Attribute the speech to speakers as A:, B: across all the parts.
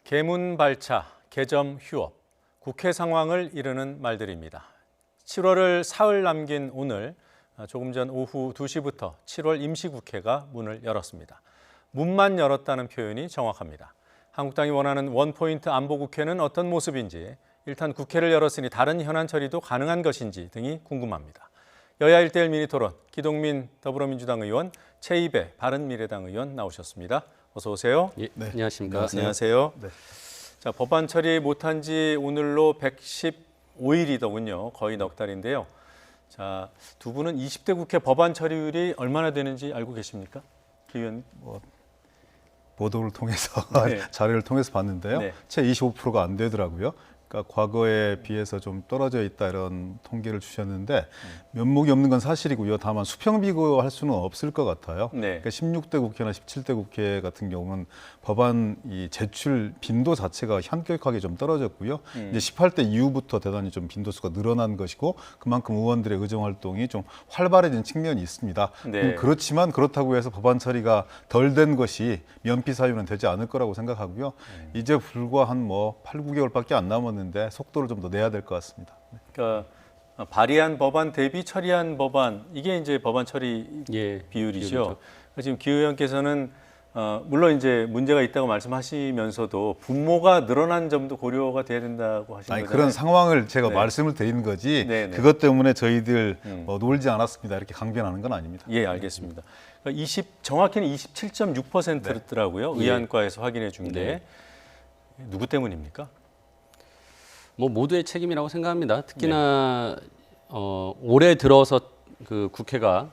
A: 개문발차, 개점 휴업, 국회 상황을 이르는 말들입니다. 7월을 사흘 남긴 오늘 조금 전 오후 2시부터 7월 임시국회가 문을 열었습니다. 문만 열었다는 표현이 정확합니다. 한국당이 원하는 원포인트 안보국회는 어떤 모습인지, 일단 국회를 열었으니 다른 현안 처리도 가능한 것인지 등이 궁금합니다. 여야 1대1 미니토론, 기동민 더불어민주당 의원, 최이배 바른미래당 의원 나오셨습니다. 어서 오세요.
B: 예, 네. 안녕하십니까.
A: 안녕하세요.
B: 네.
A: 자, 법안 처리 못한 지 오늘로 115일이더군요. 거의 넉 달인데요. 자, 두 분은 20대 국회 법안 처리율이 얼마나 되는지 알고 계십니까? 기 의원.
B: 보도를 통해서
A: 네.
B: 자료를 통해서 봤는데요.
A: 네.
B: 채 25%가 안 되더라고요. 그러니까 과거에 비해서 좀 떨어져 있다 이런 통계를 주셨는데 면목이 없는 건 사실이고요. 다만 수평 비교할 수는 없을 것 같아요.
A: 네.
B: 그러니까 16대 국회나 17대 국회 같은 경우는 법안 이 제출 빈도 자체가 현격하게 좀 떨어졌고요. 이제 18대 이후부터 대단히 좀 빈도수가 늘어난 것이고 그만큼 의원들의 의정 활동이 좀 활발해진 측면이 있습니다.
A: 네.
B: 그렇지만 그렇다고 해서 법안 처리가 덜 된 것이 면피 사유는 되지 않을 거라고 생각하고요. 이제 불과 한 8, 9개월밖에 안 남았는데 속도를 좀 더 내야 될 것 같습니다.
A: 그러니까 발의한 법안 대비 처리한 법안, 이게 이제 법안 처리 비율이죠.
B: 비율이죠.
A: 지금 기 의원께서는 물론 이제 문제가 있다고 말씀하시면서도 분모가 늘어난 점도 고려가 돼야 된다고 하신 거잖아요.
B: 그런 상황을 제가
A: 네.
B: 말씀을 드리는 거지
A: 네.
B: 그것 때문에 저희들 놀지 않았습니다. 이렇게 강변하는 건 아닙니다.
A: 예, 알겠습니다. 그러니까 정확히는 27.6%더라고요.
B: 예.
A: 의안과에서 확인해 준 게.
B: 네.
A: 누구 때문입니까?
C: 모두의 책임이라고 생각합니다. 특히나 올해 들어서 그 국회가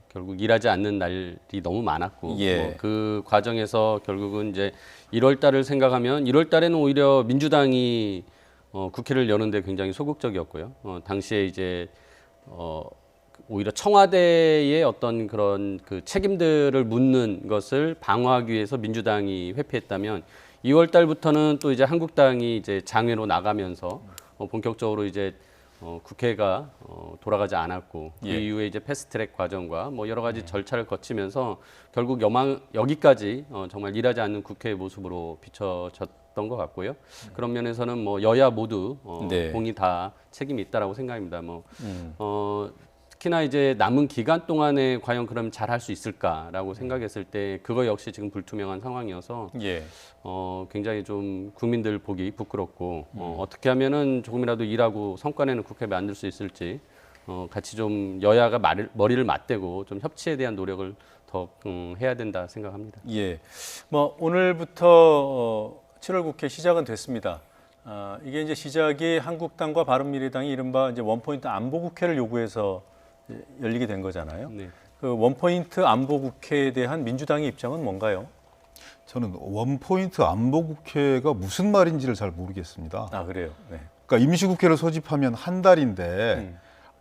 C: 결국 일하지 않는 날이 너무 많았고
A: 예.
C: 그 과정에서 결국은 이제 1월 달을 생각하면 1월 달에는 오히려 민주당이 국회를 여는데 굉장히 소극적이었고요. 당시에 이제 오히려 청와대의 어떤 그런 그 책임들을 묻는 것을 방어하기 위해서 민주당이 회피했다면 2월 달부터는 또 이제 한국당이 이제 장외로 나가면서 본격적으로 이제 국회가 돌아가지 않았고 그
A: 예.
C: 이후에 이제 패스트트랙 과정과 여러 가지 절차를 거치면서 결국 여기까지 정말 일하지 않는 국회의 모습으로 비춰졌던 것 같고요. 그런 면에서는 여야 모두
A: 네.
C: 공이 다 책임이 있다라고 생각합니다. 특히나 이제 남은 기간 동안에 과연 그럼 잘 할 수 있을까라고 생각했을 때 그거 역시 지금 불투명한 상황이어서
A: 예.
C: 굉장히 좀 국민들 보기 부끄럽고 어떻게 하면은 조금이라도 일하고 성과 내는 국회 만들 수 있을지 같이 좀 여야가 머리를 맞대고 좀 협치에 대한 노력을 더 해야 된다 생각합니다.
A: 예. 오늘부터 7월 국회 시작은 됐습니다. 이게 이제 시작이 한국당과 바른미래당이 이른바 이제 원포인트 안보 국회를 요구해서 열리게 된 거잖아요.
C: 네.
A: 그 원포인트 안보 국회에 대한 민주당의 입장은 뭔가요?
B: 저는 원포인트 안보국회가 무슨 말인지를 잘 모르겠습니다.
A: 아, 그래요. 네.
B: 그러니까 임시국회를 소집하면 한 달인데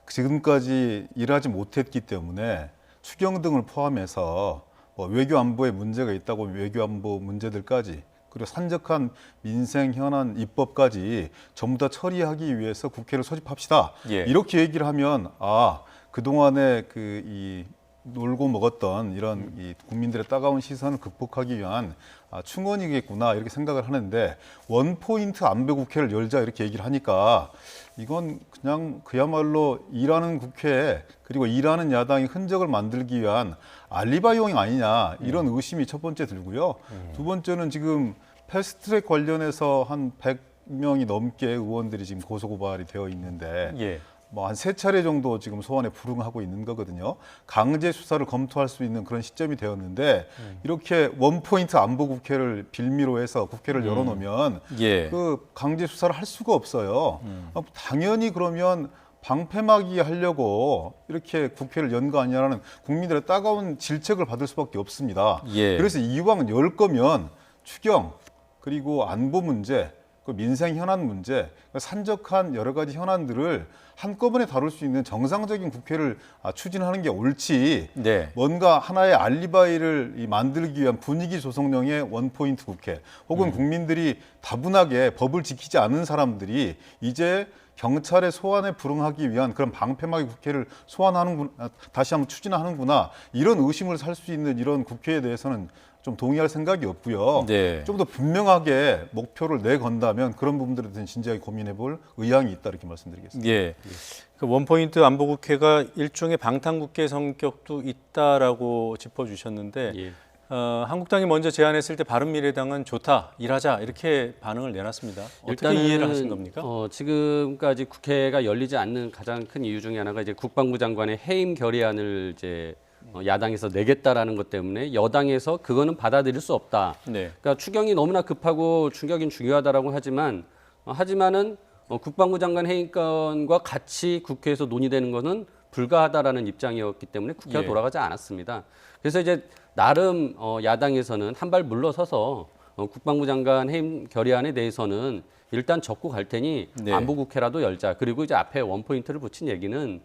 B: 지금까지 일하지 못했기 때문에 추경 등을 포함해서 외교 안보에 문제가 있다고 외교 안보 문제들까지 그리고 산적한 민생 현안 입법까지 전부 다 처리하기 위해서 국회를 소집합시다.
A: 예.
B: 이렇게 얘기를 하면 그동안에 이 놀고 먹었던 이런 이 국민들의 따가운 시선을 극복하기 위한 충원이겠구나 이렇게 생각을 하는데 원포인트 안보국회를 열자 이렇게 얘기를 하니까 이건 그냥 그야말로 일하는 국회 그리고 일하는 야당의 흔적을 만들기 위한 알리바이용 아니냐 이런 의심이 첫 번째 들고요. 두 번째는 지금 패스트트랙 관련해서 한 100명이 넘게 의원들이 지금 고소고발이 되어 있는데
A: 예.
B: 한 3차례 정도 지금 소환에 불응하고 있는 거거든요. 강제 수사를 검토할 수 있는 그런 시점이 되었는데 이렇게 원포인트 안보국회를 빌미로 해서 국회를 열어놓으면
A: 예.
B: 그 강제 수사를 할 수가 없어요. 당연히 그러면 방패막이 하려고 이렇게 국회를 연 거 아니냐라는 국민들의 따가운 질책을 받을 수밖에 없습니다.
A: 예.
B: 그래서 이왕 열 거면 추경 그리고 안보 문제 그 민생 현안 문제, 산적한 여러 가지 현안들을 한꺼번에 다룰 수 있는 정상적인 국회를 추진하는 게 옳지.
A: 네.
B: 뭔가 하나의 알리바이를 만들기 위한 분위기 조성령의 원포인트 국회, 혹은 국민들이 다분하게 법을 지키지 않은 사람들이 이제 경찰의 소환에 불응하기 위한 그런 방패막이 국회를 소환하는구나, 다시 한번 추진하는구나, 이런 의심을 살 수 있는 이런 국회에 대해서는 좀 동의할 생각이 없고요.
A: 네.
B: 좀 더 분명하게 목표를 내건다면 그런 부분들에 대해서 진지하게 고민해볼 의향이 있다 이렇게 말씀드리겠습니다.
A: 예. 그 원포인트 안보국회가 일종의 방탄국회 성격도 있다라고 짚어주셨는데
C: 예.
A: 한국당이 먼저 제안했을 때 바른미래당은 좋다, 일하자 이렇게 반응을 내놨습니다. 어떻게
C: 일단은
A: 이해를 하신 겁니까?
C: 지금까지 국회가 열리지 않는 가장 큰 이유 중에 하나가 이제 국방부 장관의 해임 결의안을 이제 야당에서 내겠다라는 것 때문에 여당에서 그거는 받아들일 수 없다.
A: 네.
C: 그러니까 추경이 너무나 급하고 추경이 중요하다라고 하지만은 국방부 장관 해임건과 같이 국회에서 논의되는 것은 불가하다라는 입장이었기 때문에 국회가
A: 예.
C: 돌아가지 않았습니다. 그래서 이제 나름 야당에서는 한 발 물러서서 국방부 장관 해임 결의안에 대해서는 일단 접고 갈 테니
A: 네.
C: 안보국회라도 열자. 그리고 이제 앞에 원포인트를 붙인 얘기는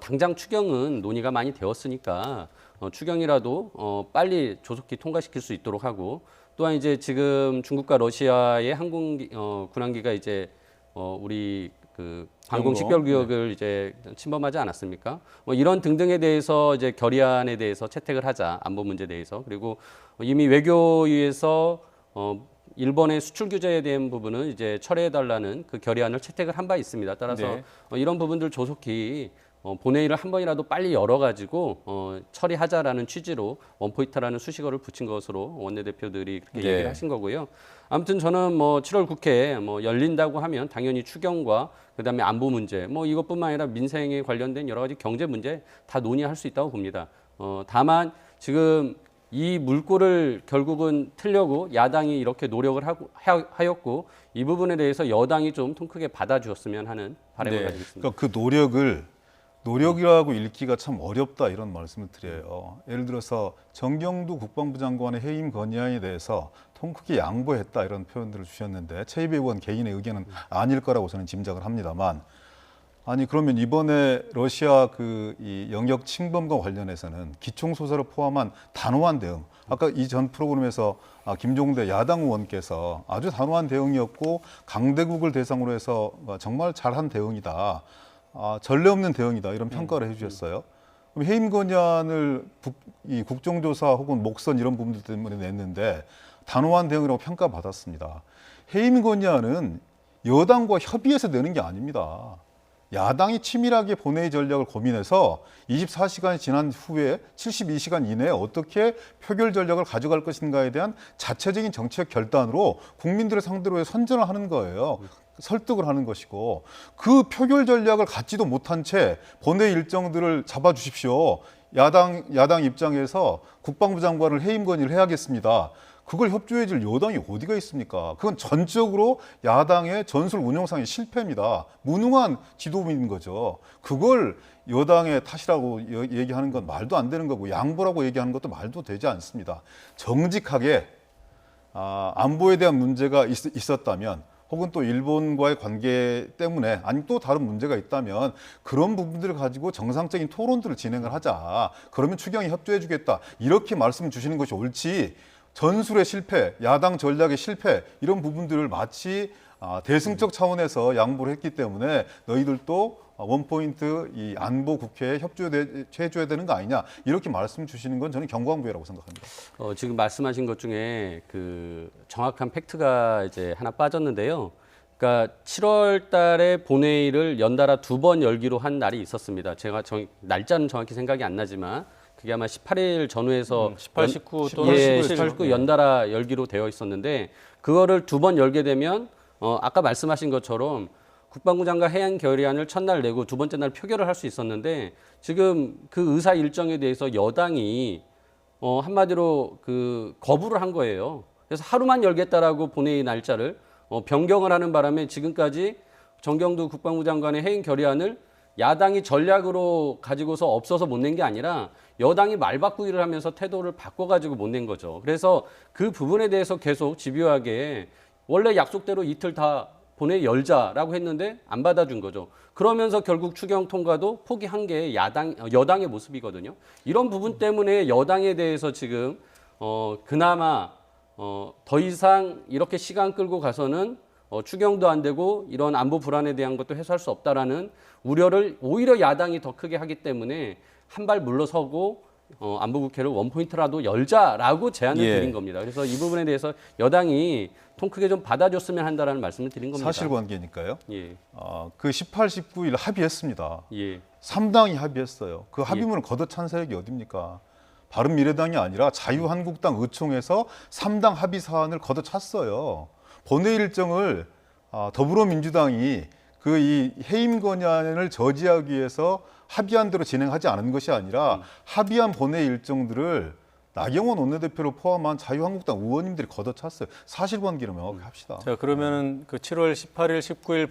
C: 당장 추경은 논의가 많이 되었으니까 추경이라도 빨리 조속히 통과시킬 수 있도록 하고 또한 이제 지금 중국과 러시아의 항공 군함기가 이제 우리 그 방공 식별 구역을 이제 침범하지 않았습니까? 뭐 이런 등등에 대해서 이제 결의안에 대해서 채택을 하자. 안보 문제에 대해서. 그리고 이미 외교위에서 일본의 수출 규제에 대한 부분은 이제 철회해 달라는 그 결의안을 채택을 한 바 있습니다. 따라서
A: 네.
C: 이런 부분들 조속히 본회의를 한 번이라도 빨리 열어가지고 처리하자라는 취지로 원포인트라는 수식어를 붙인 것으로 원내대표들이 그렇게
A: 네.
C: 얘기를 하신 거고요. 아무튼 저는 뭐 7월 국회 열린다고 하면 당연히 추경과 그다음에 안보 문제 이것뿐만 아니라 민생에 관련된 여러 가지 경제 문제 다 논의할 수 있다고 봅니다. 다만 지금 이 물꼬를 결국은 틀려고 야당이 이렇게 노력을 하였고 이 부분에 대해서 여당이 좀 통 크게 받아주었으면 하는 바람을
A: 네.
C: 가지고 있습니다.
B: 그러니까 그 노력이라고 읽기가 참 어렵다 이런 말씀을 드려요. 예를 들어서 정경두 국방부 장관의 해임 건의안에 대해서 통 크게 양보했다 이런 표현들을 주셨는데 최이배 의원 개인의 의견은 아닐 거라고 저는 짐작을 합니다만 아니 그러면 이번에 러시아 이 영역 침범과 관련해서는 기총소사를 포함한 단호한 대응 아까 이 전 프로그램에서 김종대 야당 의원께서 아주 단호한 대응이었고 강대국을 대상으로 해서 정말 잘한 대응이다. 전례 없는 대응이다 이런 평가를 해주셨어요. 그럼 해임 건의안을 이 국정조사 혹은 목선 이런 부분들 때문에 냈는데 단호한 대응이라고 평가받았습니다. 해임 건의안은 여당과 협의해서 내는 게 아닙니다. 야당이 치밀하게 본회의 전략을 고민해서 24시간이 지난 후에 72시간 이내에 어떻게 표결 전략을 가져갈 것인가에 대한 자체적인 정치적 결단으로 국민들을 상대로 선전을 하는 거예요. 설득을 하는 것이고 그 표결 전략을 갖지도 못한 채 본회의 일정들을 잡아주십시오. 야당 입장에서 국방부 장관을 해임 건의를 해야겠습니다. 그걸 협조해 줄 여당이 어디가 있습니까? 그건 전적으로 야당의 전술 운영상의 실패입니다. 무능한 지도부인 거죠. 그걸 여당의 탓이라고 얘기하는 건 말도 안 되는 거고 양보라고 얘기하는 것도 말도 되지 않습니다. 정직하게 안보에 대한 문제가 있었다면 혹은 또 일본과의 관계 때문에 아니면 또 다른 문제가 있다면 그런 부분들을 가지고 정상적인 토론들을 진행을 하자. 그러면 추경이 협조해 주겠다. 이렇게 말씀 주시는 것이 옳지. 전술의 실패, 야당 전략의 실패 이런 부분들을 마치 대승적 차원에서 양보를 했기 때문에 너희들도 원포인트 이 안보 국회에 협조해줘야 되는 거 아니냐 이렇게 말씀 주시는 건 저는 경고한부회라고 생각합니다.
C: 지금 말씀하신 것 중에 그 정확한 팩트가 이제 하나 빠졌는데요. 그러니까 7월 달에 본회의를 연달아 2번 열기로 한 날이 있었습니다. 제가 날짜는 정확히 생각이 안 나지만 그게 아마 18일 전후에서
A: 18, 19 또는
C: 18, 19 연달아 열기로 되어 있었는데 그거를 2번 열게 되면 아까 말씀하신 것처럼 국방부 장관 해양 결의안을 첫날 내고 두 번째 날 표결을 할 수 있었는데 지금 그 의사 일정에 대해서 여당이 한마디로 그 거부를 한 거예요. 그래서 하루만 열겠다라고 본회의 날짜를 변경을 하는 바람에 지금까지 정경두 국방부 장관의 해임 결의안을 야당이 전략으로 가지고서 없어서 못 낸 게 아니라 여당이 말바꾸기를 하면서 태도를 바꿔가지고 못 낸 거죠. 그래서 그 부분에 대해서 계속 집요하게 원래 약속대로 이틀 다 본회의 열자라고 했는데 안 받아준 거죠. 그러면서 결국 추경 통과도 포기한 게 여당의 모습이거든요. 이런 부분 때문에 여당에 대해서 지금 그나마 더 이상 이렇게 시간 끌고 가서는 추경도 안 되고 이런 안보 불안에 대한 것도 해소할 수 없다라는 우려를 오히려 야당이 더 크게 하기 때문에 한 발 물러서고 안보국회를 원포인트라도 열자라고 제안을
A: 예.
C: 드린 겁니다. 그래서 이 부분에 대해서 여당이 통 크게 좀 받아줬으면 한다라는 말씀을 드린 겁니다.
B: 사실관계니까요.
C: 예,
B: 그 18, 19일 합의했습니다.
C: 예,
B: 3당이 합의했어요. 그 합의문을 걷어 찬 세력이 어딥니까? 바른미래당이 아니라 자유한국당 의총에서 3당 합의 사안을 걷어 찼어요. 본회의 일정을 더불어민주당이 그 이 해임 건의안을 저지하기 위해서 합의한 대로 진행하지 않은 것이 아니라 합의한 본회의 일정들을 나경원 원내대표를 포함한 자유한국당 의원님들이 걷어찼어요. 사실관계를 명확히 합시다.
A: 자, 그러면은 그 7월 18일, 19일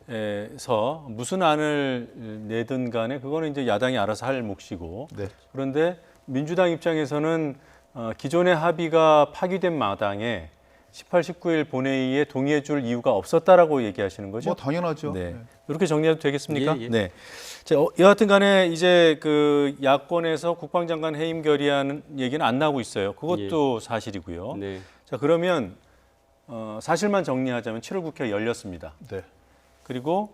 A: 본회의에서 무슨 안을 내든 간에 그거는 이제 야당이 알아서 할 몫이고.
B: 네.
A: 그런데 민주당 입장에서는 기존의 합의가 파기된 마당에 18, 19일 본회의에 동의해 줄 이유가 없었다라고 얘기하시는 거죠?
B: 뭐 당연하죠.
A: 네.
B: 네.
A: 이렇게 정리해도 되겠습니까?
C: 예, 예.
A: 네. 자, 여하튼 간에 이제 그 야권에서 국방장관 해임 결의안 얘기는 안 나오고 있어요. 그것도 사실이고요.
C: 네,
A: 자, 그러면 사실만 정리하자면 7월 국회가 열렸습니다.
B: 네.
A: 그리고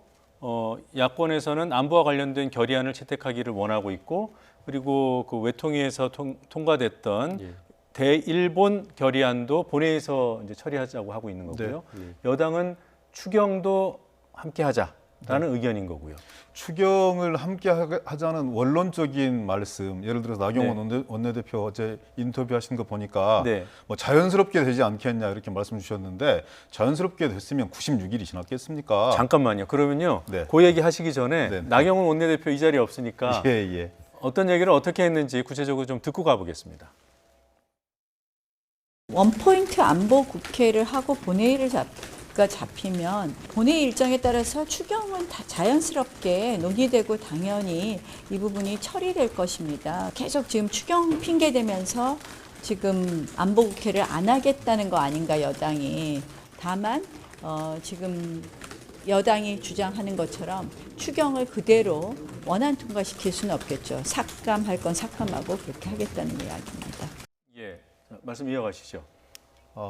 A: 야권에서는 안보와 관련된 결의안을 채택하기를 원하고 있고, 그리고 그 외통위에서 통과됐던
C: 예.
A: 대일본 결의안도 본회의에서 이제 처리하자고 하고 있는 거고요.
C: 네.
A: 여당은 추경도 함께 하자라는 의견인 거고요.
B: 추경을 함께 하자는 원론적인 말씀, 예를 들어서 나경원 원내대표 어제 인터뷰하신 거 보니까
A: 네.
B: 뭐 자연스럽게 되지 않겠냐 이렇게 말씀 주셨는데 자연스럽게 됐으면 96일이 지났겠습니까?
A: 잠깐만요. 그러면요.
B: 네.
A: 그 얘기 하시기 전에
B: 네.
A: 나경원 원내대표 이 자리에 없으니까
B: 예, 예.
A: 어떤 얘기를 어떻게 했는지 구체적으로 좀 듣고 가보겠습니다.
D: 원포인트 안보 국회를 하고 본회의를 잡히면 본회의 일정에 따라서 추경은 다 자연스럽게 논의되고 당연히 이 부분이 처리될 것입니다. 계속 지금 추경 핑계 대면서 지금 안보 국회를 안 하겠다는 거 아닌가 여당이. 다만 지금 여당이 주장하는 것처럼 추경을 그대로 원안 통과시킬 수는 없겠죠. 삭감할 건 삭감하고 그렇게 하겠다는 이야기입니다.
A: 예, 자, 말씀 이어가시죠.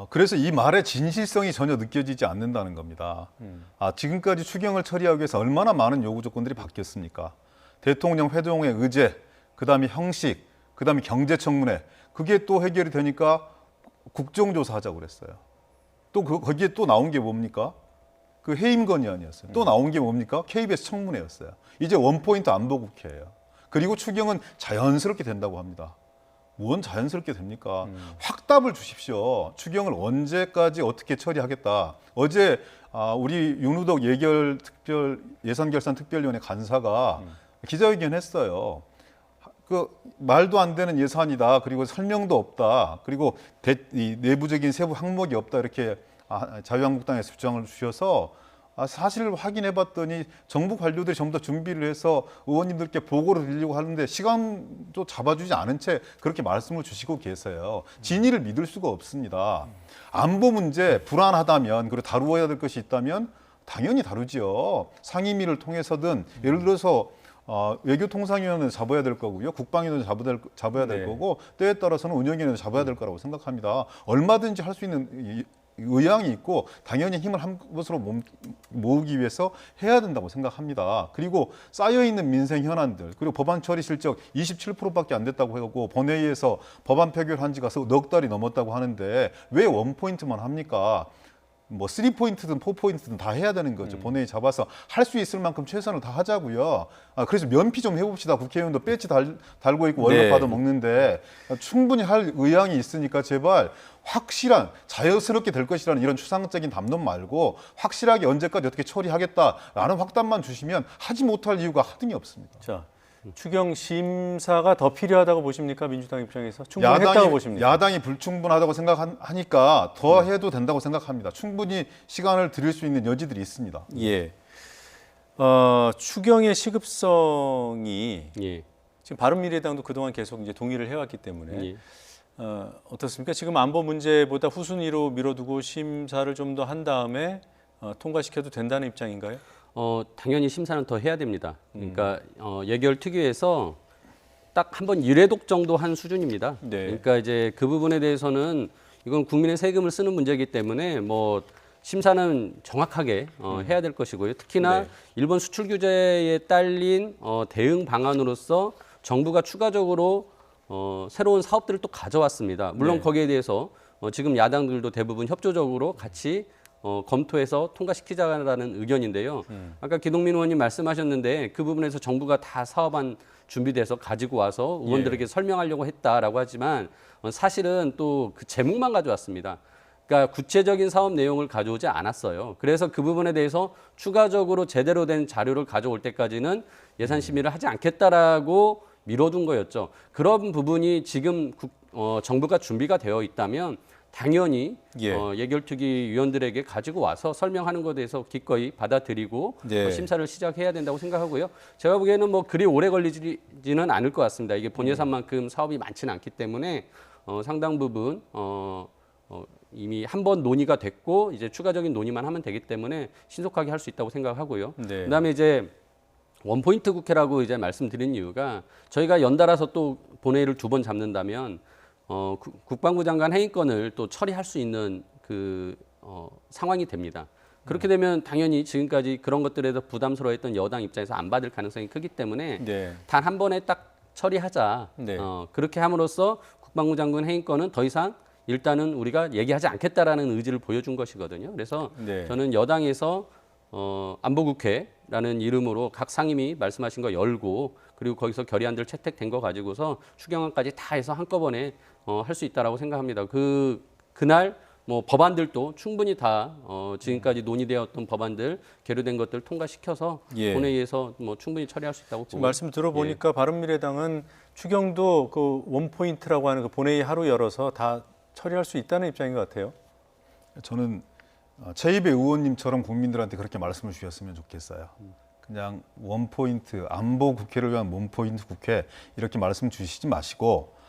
B: 그래서 이 말의 진실성이 전혀 느껴지지 않는다는 겁니다. 지금까지 추경을 처리하기 위해서 얼마나 많은 요구 조건들이 바뀌었습니까? 대통령 회동의 의제, 그다음에 형식, 그다음에 경제청문회, 그게 또 해결이 되니까 국정조사하자고 그랬어요. 또 거기에 또 나온 게 뭡니까? 그 해임 건의안이었어요. 또 나온 게 뭡니까? KBS 청문회였어요. 이제 원포인트 안보국회예요. 그리고 추경은 자연스럽게 된다고 합니다. 뭔 자연스럽게 됩니까? 확답을 주십시오. 추경을 언제까지 어떻게 처리하겠다. 어제 우리 윤우덕 예산결산특별위원회 간사가 기자회견했어요. 그 말도 안 되는 예산이다. 그리고 설명도 없다. 그리고 이 내부적인 세부 항목이 없다. 이렇게 자유한국당에서 주장을 주셔서 사실을 확인해 봤더니 정부 관료들이 전부 다 준비를 해서 의원님들께 보고를 드리려고 하는데 시간도 잡아주지 않은 채 그렇게 말씀을 주시고 계세요. 진위를 믿을 수가 없습니다. 안보 문제 불안하다면 그리고 다루어야 될 것이 있다면 당연히 다루지요. 상임위를 통해서든 예를 들어서 외교통상위원회는 잡아야 될 거고요. 국방위원회는 잡아야 될
A: 네.
B: 거고 때에 따라서는 운영위원회는 잡아야 될 거라고 생각합니다. 얼마든지 할 수 있는 의향이 있고 당연히 힘을 한 곳으로 모으기 위해서 해야 된다고 생각합니다. 그리고 쌓여있는 민생 현안들 그리고 법안 처리 실적 27%밖에 안 됐다고 하고 본회의에서 법안 표결한 지가 넉 달이 넘었다고 하는데 왜 원포인트만 합니까? 뭐 3포인트든 4포인트든 다 해야 되는 거죠. 본회의 잡아서 할 수 있을 만큼 최선을 다 하자고요. 그래서 면피 좀 해봅시다. 국회의원도 배지 달고 있고 월급
A: 네.
B: 받아 먹는데 충분히 할 의향이 있으니까 제발 확실한 자연스럽게 될 것이라는 이런 추상적인 담론 말고 확실하게 언제까지 어떻게 처리하겠다라는 확답만 주시면 하지 못할 이유가 하등이 없습니다.
A: 자, 추경 심사가 더 필요하다고 보십니까? 민주당 입장에서 충분했다고 보십니까?
B: 야당이 불충분하다고 생각하니까 더 해도 된다고 생각합니다. 충분히 시간을 드릴 수 있는 여지들이 있습니다.
A: 예. 추경의 시급성이
C: 예,
A: 지금 바른미래당도 그동안 계속 이제 동의를 해왔기 때문에
C: 예.
A: 어떻습니까? 지금 안보 문제보다 후순위로 밀어두고 심사를 좀 더 한 다음에 통과시켜도 된다는 입장인가요?
C: 당연히 심사는 더 해야 됩니다. 그러니까 예결 특위에서 딱 한 번 1회독 정도 한 수준입니다.
A: 네.
C: 그러니까 이제 그 부분에 대해서는 이건 국민의 세금을 쓰는 문제이기 때문에 뭐 심사는 정확하게 해야 될 것이고요. 특히나
A: 네.
C: 일본 수출 규제에 딸린 대응 방안으로서 정부가 추가적으로 새로운 사업들을 또 가져왔습니다. 물론
A: 네.
C: 거기에 대해서 지금 야당들도 대부분 협조적으로 같이 검토해서 통과시키자라는 의견인데요. 아까 기동민 의원님 말씀하셨는데 그 부분에서 정부가 다 사업안 준비돼서 가지고 와서 의원들에게 설명하려고 했다라고 하지만 사실은 또 그 제목만 가져왔습니다. 그러니까 구체적인 사업 내용을 가져오지 않았어요. 그래서 그 부분에 대해서 추가적으로 제대로 된 자료를 가져올 때까지는 예산 심의를 하지 않겠다라고 미뤄둔 거였죠. 그런 부분이 지금 정부가 준비가 되어 있다면 당연히
A: 예.
C: 예결특위 위원들에게 가지고 와서 설명하는 것에 대해서 기꺼이 받아들이고
A: 네.
C: 심사를 시작해야 된다고 생각하고요. 제가 보기에는 뭐 그리 오래 걸리지는 않을 것 같습니다. 이게 본 예산만큼 사업이 많지는 않기 때문에 상당 부분 이미 한 번 논의가 됐고 이제 추가적인 논의만 하면 되기 때문에 신속하게 할 수 있다고 생각하고요.
A: 네.
C: 그다음에 이제 원포인트 국회라고 이제 말씀드린 이유가 저희가 연달아서 또 본회의를 2번 잡는다면 국방부 장관 해임권을 또 처리할 수 있는 그 상황이 됩니다. 그렇게 되면 당연히 지금까지 그런 것들에서 부담스러워했던 여당 입장에서 안 받을 가능성이 크기 때문에
A: 네.
C: 단 한 번에 딱 처리하자.
A: 네.
C: 그렇게 함으로써 국방부 장관 해임권은 더 이상 일단은 우리가 얘기하지 않겠다라는 의지를 보여준 것이거든요. 그래서
A: 네.
C: 저는 여당에서 안보국회라는 이름으로 각 상임위 말씀하신 거 열고 그리고 거기서 결의안들 채택된 거 가지고서 추경안까지 다 해서 한꺼번에 할 수 있다라고 생각합니다. 그날 뭐 법안들도 충분히 다 지금까지 논의되었던 법안들 계류된 것들 통과시켜서
A: 예.
C: 본회의에서 뭐 충분히 처리할 수 있다고
A: 지금
C: 보고
A: 말씀 들어보니까 바른미래당은 추경도 그 원포인트라고 하는 그 본회의 하루 열어서 다 처리할 수 있다는 입장인 것 같아요.
B: 저는 최이배 의원님처럼 국민들한테 그렇게 말씀을 주셨으면 좋겠어요. 그냥 원포인트, 안보 국회를 위한 원포인트 국회 이렇게 말씀 주시지 마시고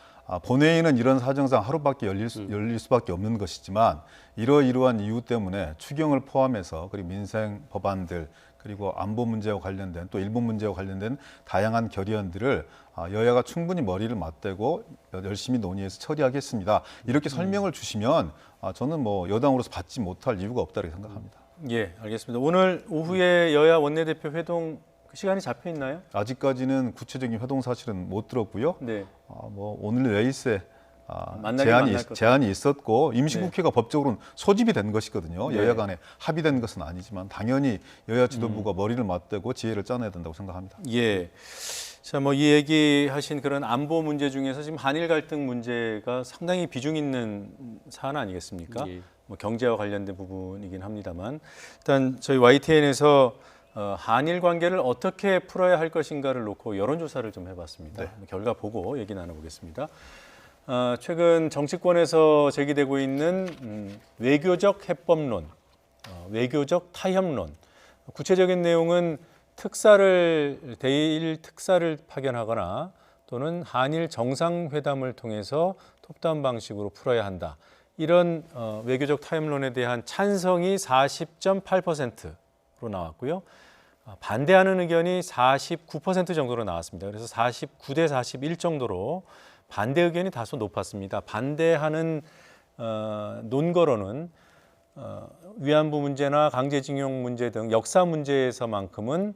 B: 본회의는 이런 사정상 하루밖에 열릴 수밖에 없는 것이지만 이러이러한 이유 때문에 추경을 포함해서 그리고 민생 법안들 그리고 안보 문제와 관련된 또 일본 문제와 관련된 다양한 결의안들을 여야가 충분히 머리를 맞대고 열심히 논의해서 처리하겠습니다. 이렇게 설명을 주시면 저는 뭐 여당으로서 받지 못할 이유가 없다고 생각합니다.
A: 예, 알겠습니다. 오늘 오후에 여야 원내대표 회동 시간이 잡혀 있나요?
B: 아직까지는 구체적인 회동 사실은 못 들었고요.
A: 네.
B: 뭐 오늘 레이스에
A: 만날 것
B: 제안이 있었고 임시국회가
A: 네.
B: 법적으로는 소집이 된 것이거든요.
A: 네.
B: 여야 간에 합의된 것은 아니지만 당연히 여야 지도부가 머리를 맞대고 지혜를 짜내야 된다고 생각합니다.
A: 예. 자, 뭐 이 얘기하신 그런 안보 문제 중에서 지금 한일 갈등 문제가 상당히 비중 있는 사안 아니겠습니까?
C: 예.
A: 뭐 경제와 관련된 부분이긴 합니다만 일단 저희 YTN에서 한일 관계를 어떻게 풀어야 할 것인가를 놓고 여론조사를 좀 해봤습니다.
B: 네.
A: 결과 보고 얘기 나눠보겠습니다. 최근 정치권에서 제기되고 있는 외교적 해법론, 외교적 타협론, 구체적인 내용은 대일 특사를 파견하거나 또는 한일 정상회담을 통해서 톱다운 방식으로 풀어야 한다. 이런 외교적 타협론에 대한 찬성이 40.8%로 나왔고요. 반대하는 의견이 49% 정도로 나왔습니다. 그래서 49대 41 정도로 반대 의견이 다소 높았습니다. 반대하는 논거로는 위안부 문제나 강제징용 문제 등 역사 문제에서만큼은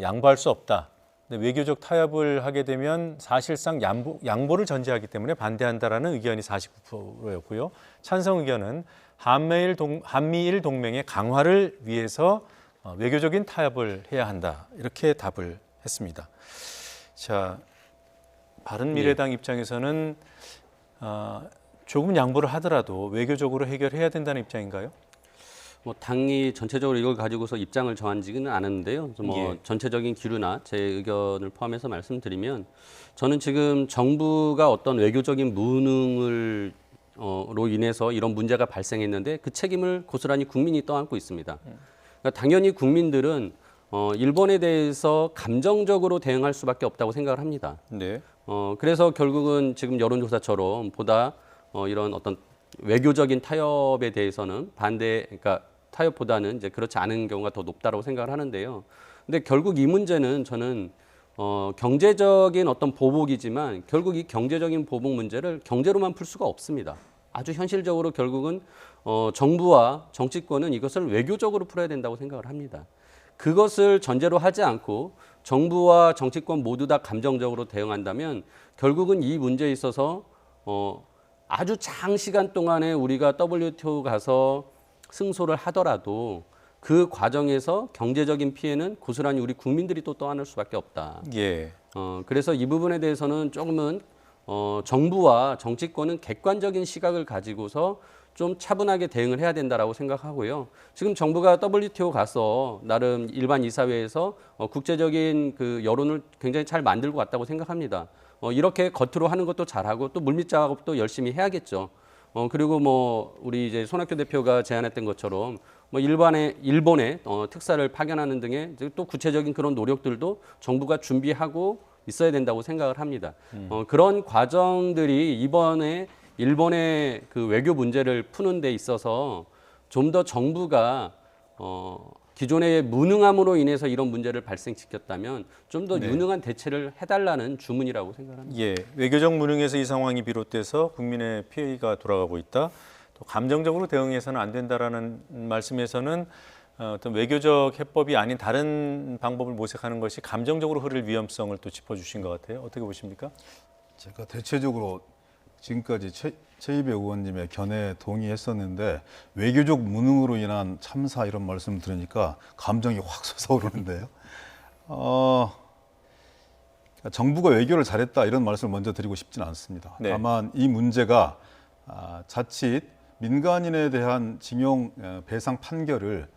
A: 양보할 수 없다. 근데 외교적 타협을 하게 되면 사실상 양보를 전제하기 때문에 반대한다라는 의견이 49%였고요. 찬성 의견은 한미일 동맹의 강화를 위해서 외교적인 타협을 해야 한다. 이렇게 답을 했습니다. 자, 바른미래당 입장에서는 조금 양보를 하더라도 외교적으로 해결해야 된다는 입장인가요?
C: 뭐 당이 전체적으로 이걸 가지고서 입장을 정한지는 않았는데요. 뭐
A: 예.
C: 전체적인 기류나 제 의견을 포함해서 말씀드리면 저는 지금 정부가 어떤 외교적인 무능을 로 인해서 이런 문제가 발생했는데 그 책임을 고스란히 국민이 떠안고 있습니다. 그러니까 당연히 국민들은 일본에 대해서 감정적으로 대응할 수밖에 없다고 생각을 합니다.
A: 네.
C: 그래서 결국은 지금 여론조사처럼 보다 이런 어떤 외교적인 타협에 대해서는 그러니까 타협보다는 이제 그렇지 않은 경우가 더 높다고 생각을 하는데요. 근데 결국 이 문제는 저는 경제적인 어떤 보복이지만 결국 이 경제적인 보복 문제를 경제로만 풀 수가 없습니다. 아주 현실적으로 결국은 정부와 정치권은 이것을 외교적으로 풀어야 된다고 생각을 합니다. 그것을 전제로 하지 않고 정부와 정치권 모두 다 감정적으로 대응한다면 결국은 이 문제에 있어서 아주 장시간 동안에 우리가 WTO 가서 승소를 하더라도 그 과정에서 경제적인 피해는 고스란히 우리 국민들이 또 떠안을 수밖에 없다.
A: 예.
C: 그래서 이 부분에 대해서는 조금은 정부와 정치권은 객관적인 시각을 가지고서 좀 차분하게 대응을 해야 된다라고 생각하고요. 지금 정부가 WTO 가서 나름 일반 이사회에서 국제적인 그 여론을 굉장히 잘 만들고 왔다고 생각합니다. 이렇게 겉으로 하는 것도 잘하고 또 물밑 작업도 열심히 해야겠죠. 그리고 뭐 우리 이제 손학규 대표가 제안했던 것처럼 뭐 일본의 특사를 파견하는 등의 이제 또 구체적인 그런 노력들도 정부가 준비하고 있어야 된다고 생각을 합니다. 그런 과정들이 이번에 일본의 그 외교 문제를 푸는 데 있어서 좀 더 정부가 기존의 무능함으로 인해서 이런 문제를 발생시켰다면 좀 더
A: 네.
C: 유능한 대처를 해달라는 주문이라고 생각합니다.
A: 예, 외교적 무능에서 이 상황이 비롯돼서 국민의 피해가 돌아가고 있다. 또 감정적으로 대응해서는 안 된다라는 말씀에서는 어떤 외교적 해법이 아닌 다른 방법을 모색하는 것이 감정적으로 흐를 위험성을 또 짚어주신 것 같아요. 어떻게 보십니까?
B: 제가 대체적으로 지금까지 최이배 의원님의 견해에 동의했었는데 외교적 무능으로 인한 참사 이런 말씀 들으니까 감정이 확 솟아오르는데요. 정부가 외교를 잘했다 이런 말씀을 먼저 드리고 싶지는 않습니다.
A: 네.
B: 다만 이 문제가 자칫 민간인에 대한 징용 배상 판결을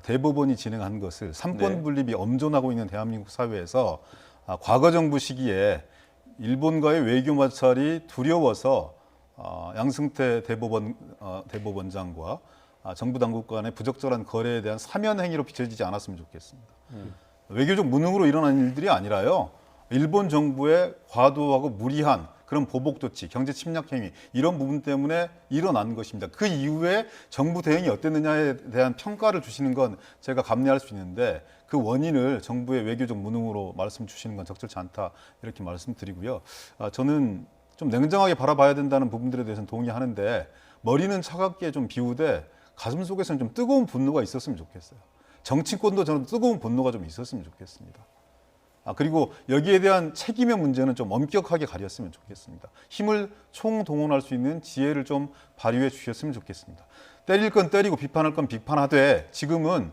B: 대법원이 진행한 것을 삼권
A: 네.
B: 분립이 엄존하고 있는 대한민국 사회에서 과거 정부 시기에 일본과의 외교 마찰이 두려워서 양승태 대법원장과 정부 당국 간의 부적절한 거래에 대한 사면 행위로 비춰지지 않았으면 좋겠습니다. 외교적 무능으로 일어난 일들이 아니라요. 일본 정부의 과도하고 무리한 그런 보복 조치, 경제 침략 행위 이런 부분 때문에 일어난 것입니다. 그 이후에 정부 대응이 어땠느냐에 대한 평가를 주시는 건 제가 감내할 수 있는데 그 원인을 정부의 외교적 무능으로 말씀 주시는 건 적절치 않다 이렇게 말씀드리고요. 저는 좀 냉정하게 바라봐야 된다는 부분들에 대해서는 동의하는데 머리는 차갑게 좀 비우되 가슴 속에서는 좀 뜨거운 분노가 있었으면 좋겠어요. 정치권도 저는 뜨거운 분노가 좀 있었으면 좋겠습니다. 그리고 여기에 대한 책임의 문제는 좀 엄격하게 가렸으면 좋겠습니다. 힘을 총동원할 수 있는 지혜를 좀 발휘해 주셨으면 좋겠습니다. 때릴 건 때리고 비판할 건 비판하되 지금은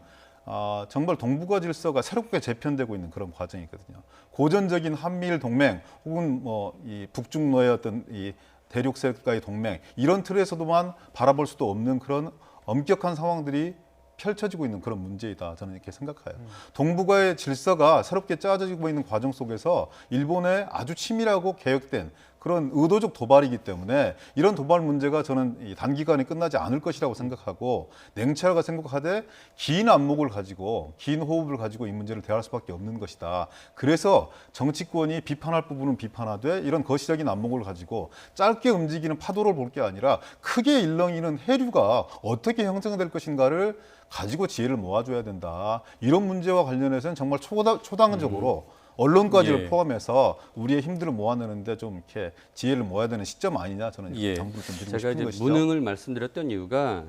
B: 정말 동북아 질서가 새롭게 재편되고 있는 그런 과정이거든요. 고전적인 한미일 동맹 혹은 뭐 이 북중러의 어떤 이 대륙세과의 동맹 이런 틀에서도만 바라볼 수도 없는 그런 엄격한 상황들이 펼쳐지고 있는 그런 문제이다 저는 이렇게 생각해요. 동북아의 질서가 새롭게 짜져지고 있는 과정 속에서 일본의 아주 치밀하고 계획된 그런 의도적 도발이기 때문에 이런 도발 문제가 저는 단기간에 끝나지 않을 것이라고 생각하고 냉철하게 생각하되 긴 안목을 가지고 긴 호흡을 가지고 이 문제를 대할 수밖에 없는 것이다. 그래서 정치권이 비판할 부분은 비판하되 이런 거시적인 안목을 가지고 짧게 움직이는 파도를 볼 게 아니라 크게 일렁이는 해류가 어떻게 형성될 것인가를 가지고 지혜를 모아줘야 된다. 이런 문제와 관련해서는 정말 초당적으로 언론까지를
A: 예.
B: 포함해서 우리의 힘들을 모아내는데 좀 이렇게 지혜를 모아야 되는 시점 아니냐 저는
A: 예.
B: 당부를 좀 드리고
C: 제가
B: 싶은
C: 이제
B: 것이죠.
C: 무능을 말씀드렸던 이유가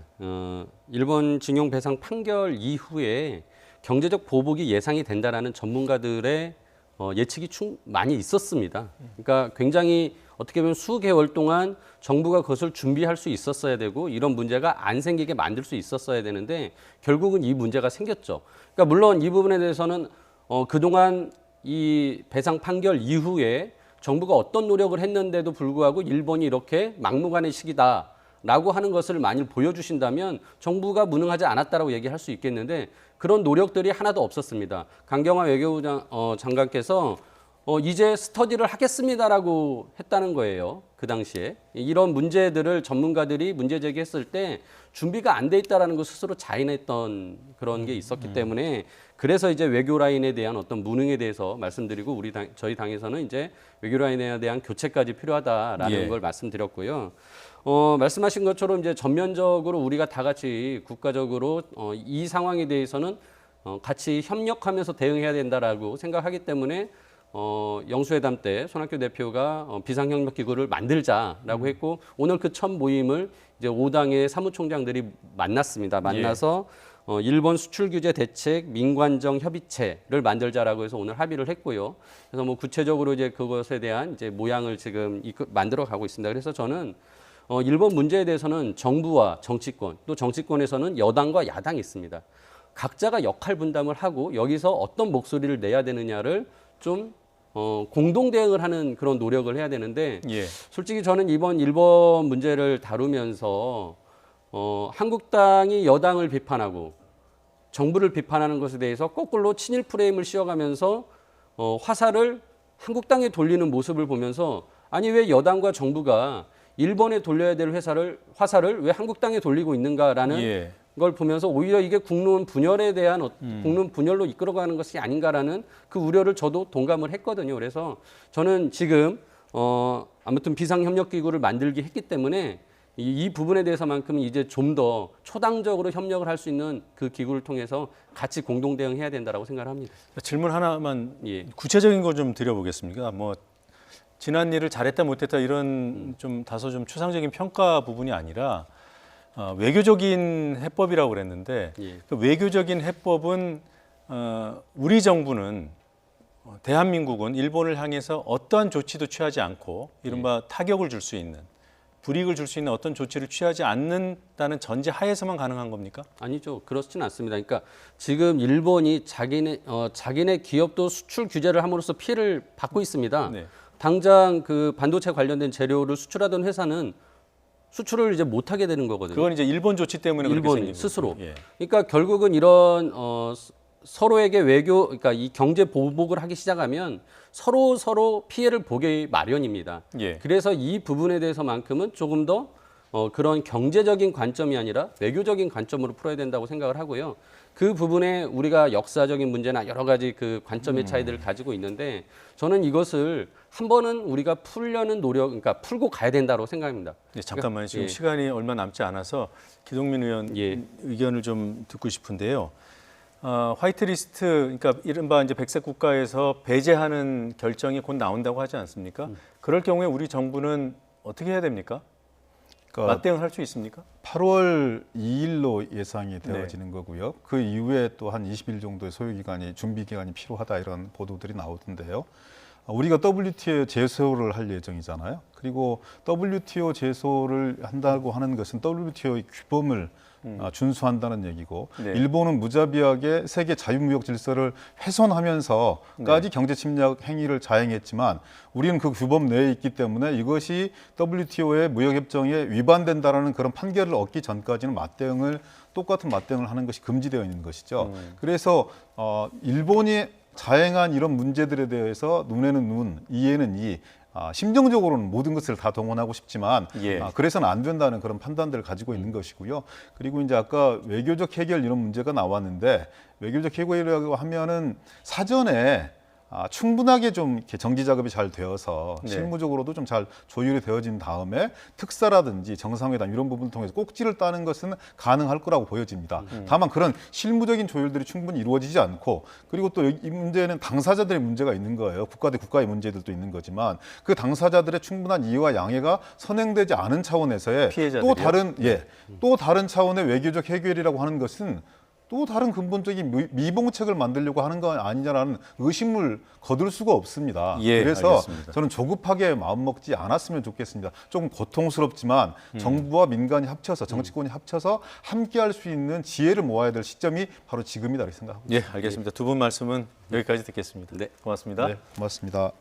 C: 일본 징용 배상 판결 이후에 경제적 보복이 예상이 된다라는 전문가들의 예측이 많이 있었습니다. 그러니까 굉장히 어떻게 보면 수개월 동안 정부가 그것을 준비할 수 있었어야 되고 이런 문제가 안 생기게 만들 수 있었어야 되는데 결국은 이 문제가 생겼죠. 그러니까 물론 이 부분에 대해서는 그동안 이 배상 판결 이후에 정부가 어떤 노력을 했는데도 불구하고 일본이 이렇게 막무가내식이다라고 하는 것을 만일 보여주신다면 정부가 무능하지 않았다라고 얘기할 수 있겠는데 그런 노력들이 하나도 없었습니다. 강경화 외교부 장관께서 이제 스터디를 하겠습니다라고 했다는 거예요. 그 당시에 이런 문제들을 전문가들이 문제 제기했을 때 준비가 안 돼 있다라는 걸 스스로 자인했던 그런 게 있었기 때문에 그래서 이제 외교 라인에 대한 어떤 무능에 대해서 말씀드리고 저희 당에서는 이제 외교 라인에 대한 교체까지 필요하다라는
A: 예.
C: 걸 말씀드렸고요. 말씀하신 것처럼 이제 전면적으로 우리가 다 같이 국가적으로 이 상황에 대해서는 같이 협력하면서 대응해야 된다라고 생각하기 때문에 영수회담 때 손학규 대표가 비상협력기구를 만들자라고 했고 오늘 그 첫 모임을 이제 5당의 사무총장들이 만났습니다. 만나서 일본 수출 규제 대책 민관정 협의체를 만들자라고 해서 오늘 합의를 했고요. 그래서 뭐 구체적으로 이제 그것에 대한 이제 모양을 지금 만들어 가고 있습니다. 그래서 저는 일본 문제에 대해서는 정부와 정치권, 또 정치권에서는 여당과 야당이 있습니다. 각자가 역할 분담을 하고 여기서 어떤 목소리를 내야 되느냐를 좀 공동 대응을 하는 그런 노력을 해야 되는데
A: 예.
C: 솔직히 저는 이번 일본 문제를 다루면서 한국당이 여당을 비판하고 정부를 비판하는 것에 대해서 거꾸로 친일 프레임을 씌워가면서 화살을 한국당에 돌리는 모습을 보면서 아니 왜 여당과 정부가 일본에 돌려야 될 화살을 왜 한국당에 돌리고 있는가라는
A: 예.
C: 걸 보면서 오히려 이게 국론 분열에 대한 국론 분열로 이끌어가는 것이 아닌가라는 그 우려를 저도 동감을 했거든요. 그래서 저는 지금 아무튼 비상협력기구를 만들기 했기 때문에 이 부분에 대해서만큼은 이제 좀 더 초당적으로 협력을 할 수 있는 그 기구를 통해서 같이 공동 대응해야 된다라고 생각을 합니다.
A: 질문 하나만
C: 예.
A: 구체적인 거 좀 드려보겠습니다. 뭐 지난 일을 잘했다 못했다 이런 좀 다소 좀 추상적인 평가 부분이 아니라 외교적인 해법이라고 그랬는데
C: 예.
A: 그 외교적인 해법은 우리 정부는 대한민국은 일본을 향해서 어떠한 조치도 취하지 않고 이른바 타격을 줄 수 있는 불이익을 줄 수 있는 어떤 조치를 취하지 않는다는 전제 하에서만 가능한 겁니까?
C: 아니죠. 그렇지는 않습니다. 그러니까 지금 일본이 자기네 기업도 수출 규제를 함으로써 피해를 받고 있습니다.
A: 네.
C: 당장 그 반도체 관련된 재료를 수출하던 회사는 수출을 이제 못 하게 되는 거거든요.
A: 그건 이제 일본 조치 때문에 그렇게
C: 일본이
A: 생긴
C: 스스로.
A: 거죠. 예.
C: 그러니까 결국은 이런 서로에게 그러니까 이 경제 보복을 하기 시작하면 서로 피해를 보기 마련입니다.
A: 예.
C: 그래서 이 부분에 대해서만큼은 조금 더 그런 경제적인 관점이 아니라 외교적인 관점으로 풀어야 된다고 생각을 하고요. 그 부분에 우리가 역사적인 문제나 여러 가지 그 관점의 차이들을 가지고 있는데 저는 이것을 한 번은 우리가 풀려는 그러니까 풀고 가야 된다고 생각합니다.
A: 네, 잠깐만요. 지금
C: 예.
A: 시간이 얼마 남지 않아서 기동민 의원
C: 예.
A: 의견을 좀 듣고 싶은데요. 화이트리스트, 그러니까 이른바 이제 백색 국가에서 배제하는 결정이 곧 나온다고 하지 않습니까? 그럴 경우에 우리 정부는 어떻게 해야 됩니까?
B: 그러니까
A: 맞대응을 할 수 있습니까?
B: 8월 2일로 예상이 되어지는 거고요. 그 이후에 또 한 20일 정도의 소요 기간이 준비 기간이 필요하다 이런 보도들이 나오던데요. 우리가 WTO 제소를 할 예정이잖아요. 그리고 WTO 제소를 한다고 하는 것은 WTO의 규범을 준수한다는 얘기고
A: 네.
B: 일본은 무자비하게 세계 자유무역 질서를 훼손하면서까지 경제 침략 행위를 자행했지만 우리는 그 규범 내에 있기 때문에 이것이 WTO의 무역협정에 위반된다라는 그런 판결을 얻기 전까지는 똑같은 맞대응을 하는 것이 금지되어 있는 것이죠. 그래서 일본이 자행한 이런 문제들에 대해서 눈에는 눈, 이에는 이, 심정적으로는 모든 것을 다 동원하고 싶지만
A: 예.
B: 그래서는 안 된다는 그런 판단들을 가지고 있는 것이고요. 그리고 이제 아까 외교적 해결 이런 문제가 나왔는데 외교적 해결이라고 하면은 사전에 충분하게 좀 이렇게 정지 작업이 잘 되어서
A: 네.
B: 실무적으로도 좀 잘 조율이 되어진 다음에 특사라든지 정상회담 이런 부분을 통해서 꼭지를 따는 것은 가능할 거라고 보여집니다. 다만 그런 실무적인 조율들이 충분히 이루어지지 않고 그리고 또 이 문제는 당사자들의 문제가 있는 거예요. 국가 대 국가의 문제들도 있는 거지만 그 당사자들의 충분한 이해와 양해가 선행되지 않은 차원에서의
A: 피해자들이요?
B: 또 다른 차원의 외교적 해결이라고 하는 것은 또 다른 근본적인 미봉책을 만들려고 하는 거 아니냐라는 의심을 거둘 수가 없습니다.
A: 예,
B: 그래서
A: 알겠습니다.
B: 저는 조급하게 마음먹지 않았으면 좋겠습니다. 조금 고통스럽지만 정부와 민간이 합쳐서 정치권이 합쳐서 함께할 수 있는 지혜를 모아야 될 시점이 바로 지금이다 이렇게 생각합니다.
A: 예, 알겠습니다. 두 분 말씀은 여기까지 듣겠습니다.
C: 네.
A: 고맙습니다.
B: 네, 고맙습니다.